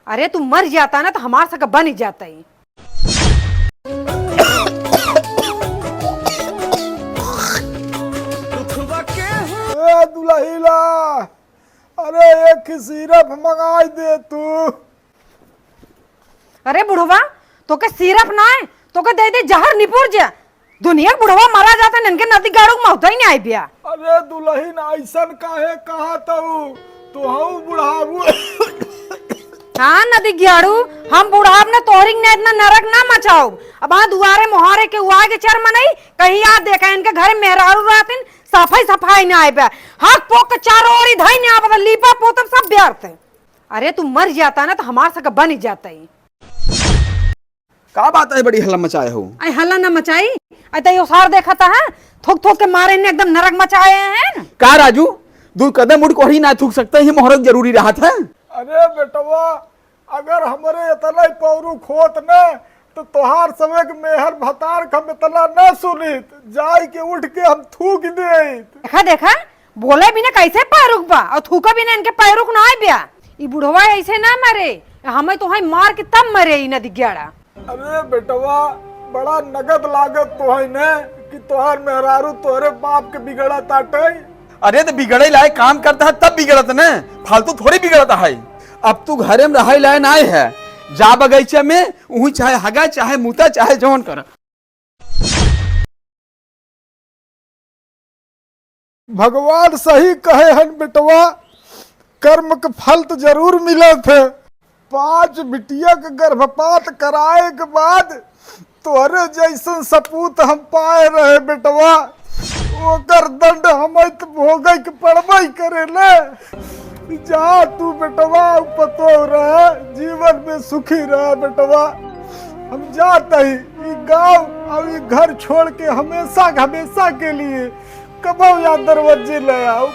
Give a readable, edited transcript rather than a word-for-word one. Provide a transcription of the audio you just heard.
अरे तू मर जाता ना तो हमारे से बन ही जाता ही। दुल्हिला, अरे एक सिरप मंगाई दे तू। अरे बुढ़वा तो के सिरप ना है तो के दे दे जहर निपुर जा। दुनिया के बुढ़वा मारा जाता है, इनके नदी गाड़ू मौत ही नहीं आई बिया। अरे दुल्हन ऐसन काहे कहा तो हम बुढ़ाऊ। हाँ नदी गियाड़ू, हम बुढ़ाप ने तोहरिंग ने इतना नरक ना मचाओ। अब आ दुआरे मुहारे के हुआ के चर मनई कहीं याद देखा इनके घर मेहरारू रातिन सफाई ना आए पे हक पोक के चारों ओर इधर नहीं आ लीपा पोतब सब व्यर्थ है। अरे तू मर जाता ना तो हमारे से बन ही जाता ही। का बात है बड़ी हल्ला मचाए हो? आई हल्ला ना मचाई, आई तो सार देखा था है थोक थोक के मारे ने एकदम नरक मचाए हैं। का राजू, 2 कदम उड़ कोड़ी ना थूक सकते, ये मोहरत जरूरी रहा था। अरे बेटवा, अगर हमारे इतना पौरू खोत न तो तोहार समय के मेहर भतार हम इतना न सुनित जाय के उठ के हम थूक दे। देखा देखा बोले भी ना कैसे पैरुक बा और थूका भी ना इनके पैरुक ना आए बिया। ई बुढ़वा ऐसे ना मरे, हमें तो मार के तब मरे ई नदी ग्याड़ा। अरे बेटवा, बड़ा नगद लागत तो है न कि तोहार मेहरारू तोहरे बाप के बिगड़ा ताटे। अरे तो बिगड़े लाए काम करता है तब बिगड़त न, फालतू थोड़ी बिगड़ता है। अब तू घरे में रहे लाए ना है, जा बगीचे में वही चाहे हगा चाहे मुता चाहे जौन कर। भगवान सही कहे हन बेटवा, कर्म के फल तो जरूर मिले थे। 5 बिटिया के गर्भपात कराए के बाद तोहरे जैसन सपूत हम पाए रहे बेटवा, ओकर दंड हमें तो भोगे के पड़बई करे ले। जा तू बेटवा, पतो रहे जीवन में सुखी रहे बेटवा। हम जाते ही गांव और घर छोड़ के हमेशा हमेशा के लिए कबो या दरवाजे ले आओ।